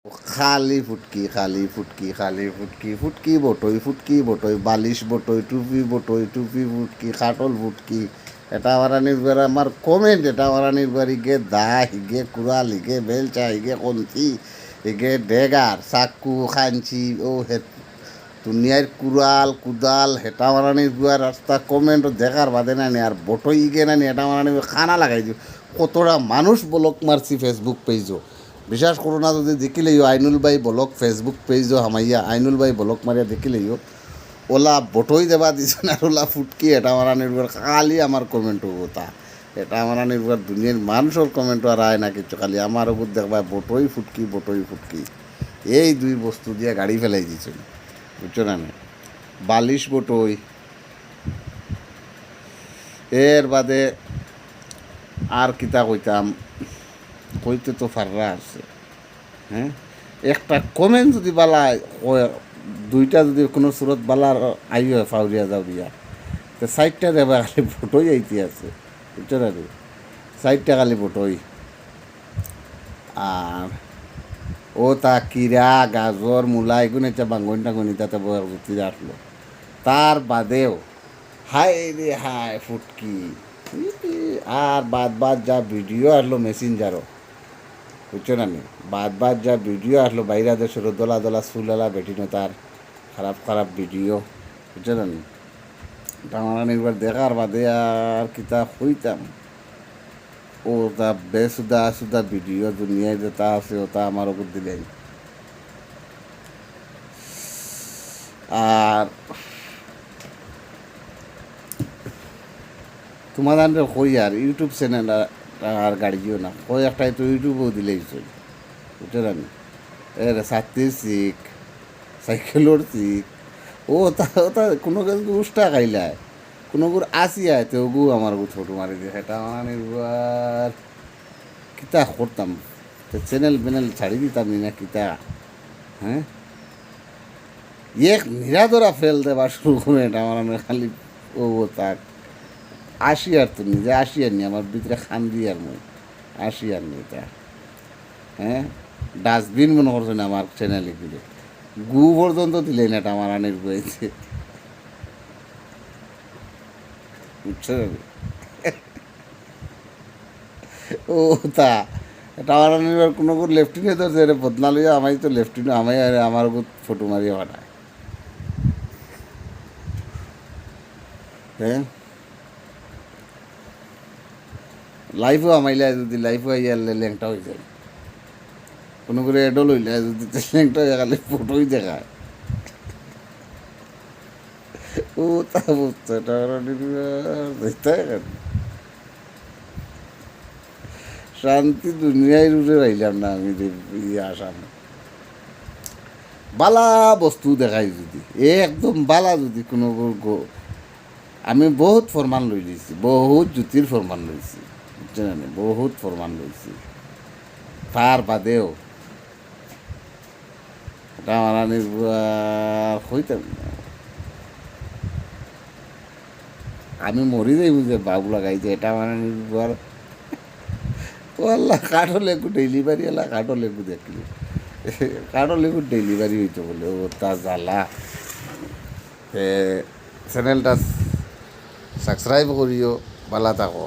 খালি ফুটকি খালি ফুটকি খালি ফুটকি ফুটকি বটই বালিশ বটই টুপি ফুটকি খাটল ফুটকি এটা মারানির বার আমার কমেন্ট এটা মারানির বার ইগে দা হিগে কুড়াল হিগে বেলচা হিগে কলচি হিগে ডেগার চাকু খাঞ্চি ও হে দুনিয়ার কুড়াল কুদাল হেটা মারানির বুয়ার রাস্তা কমেন্ট দেখার বাদে নানি আর বটই ইগে নানি এটা মারানি খানা লাগাই দিও কতটা মানুষ ব্লক মারছি ফেসবুক পেজও বিশ্বাস করো না যদি দেখিলেইও আইনুল ভাই ব্লক ফেসবুক পেজও হামাইয়া আইনুল ভাই ব্লক মারিয়া দেখিলেইও ওলা বটই দেবা দিছেন আর ওলা ফুটকি এটা মারা নির্ভর খালি আমার কমেন্ট হবো তা এটা মারা নির্ভর দুনিয়ার মানুষের কমেন্ট আর আয় না কিছু খালি আমার উপর দেখবা বটই ফুটকি এই দুই বস্তু দিয়ে গাড়ি ফেলাই দিছেন বুঝছো না বালিশ বটই এর বাদে আর কিতা কইতাম কইতে তো ফাররা আছে হ্যাঁ একটা কমেন্ট যদি বালা দুইটা যদি কোনো সুরত বালার আই হয় ফাউরিয়া যাউরিয়া তো সাইডটা দেবা খালি ফটোই আইতে আছে বুঝছো না রে সাইডটা খালি ফটোই আর ও তা কিরা গাজর মূলা এগুলো একটা বাঙ্গন টাঙ্গনি তাতে জুতি রাখলো তার বাদেও হাই রে হাই ফুটকি আর বাদ যা ভিডিও আসলো মেসেঞ্জারও বুঝছো না বাদ যা ভিডিও আসলো বাইরা দেশের দোলা চুলালা বেটিনো তার খারাপ ভিডিও বুঝছো না আমার একবার দেখার বাদে আর কিতা হইতাম ও তা বেসুদা ভিডিও দুনিয়ায় যে তা আছে ওটা আমার ওপর দিলেন আর তোমাদের কই আর ইউটিউব চ্যানেল আর গাড়িও না কই একটাই তো ইউটিউবেও দিলেই চল বুঝছো না এর ছাত্রীর শিখ সাইকেলের শিখ ও তা কোনো কিন্তু উষ্টা খাইলায় কোনো গুর আসি আয় তো গু আমার গু ছোটো মারি দিয়ে সেটা মানে এবার কিতা করতাম তো চ্যানেল ছাড়ি দিতাম না কিতা হ্যাঁ এক নিরাদরা ফেল দেবা শুরু করে এটা আমার খালি ও তাক আসি আর তো নিজে আসি আর নি আমার ভিতরে খান দি আর মই আসি আর নি তা হ্যাঁ ডাস্টবিন মনে করছে না আমার চ্যানেলে গিয়ে গু পর্যন্ত দিলেই না এটা আমার আনের বইছে বুঝছো ও তা এটা আমার আনের কোনো লেফটিনে ধরছে এটা বদলা লইয়া আমায় তো লেফটিনে আমায় আর আমার ফটো মারিয়ে বানায় হ্যাঁ লাইফও আমাইলে যদি লাইফও আইয়ালে ল্যাংটা হয়ে যায় কোনো করে এডল হইলে যদি ল্যাংটা হয়ে গেলে ফটোই দেখায় ও তা বুঝছে এটা দেখতে শান্তি দুনিয়ায় রুটে রাইলাম না আমি আসাম বালা বস্তু দেখাই যদি একদম বালা যদি কোনো আমি বহুত ফরমান লই লইছি বহুত জুতির ফরমান লইছি বুঝছেন বহুত ফরমান লইছি তার বাদেও এটা আমার হইতাম আমি মরি যাই বুঝে বাবু লাগাইছে এটা আমার নির্ভর ও আল্লাহ কাঠো লেগু ডেলিভারি আল্লাহ কাঠো লেগু দেখলি কাঠো লেগু ডেলিভারি হইতো বলে ও তা জ্বালা চ্যানেলটা সাবস্ক্রাইব করিও ভালো থাকো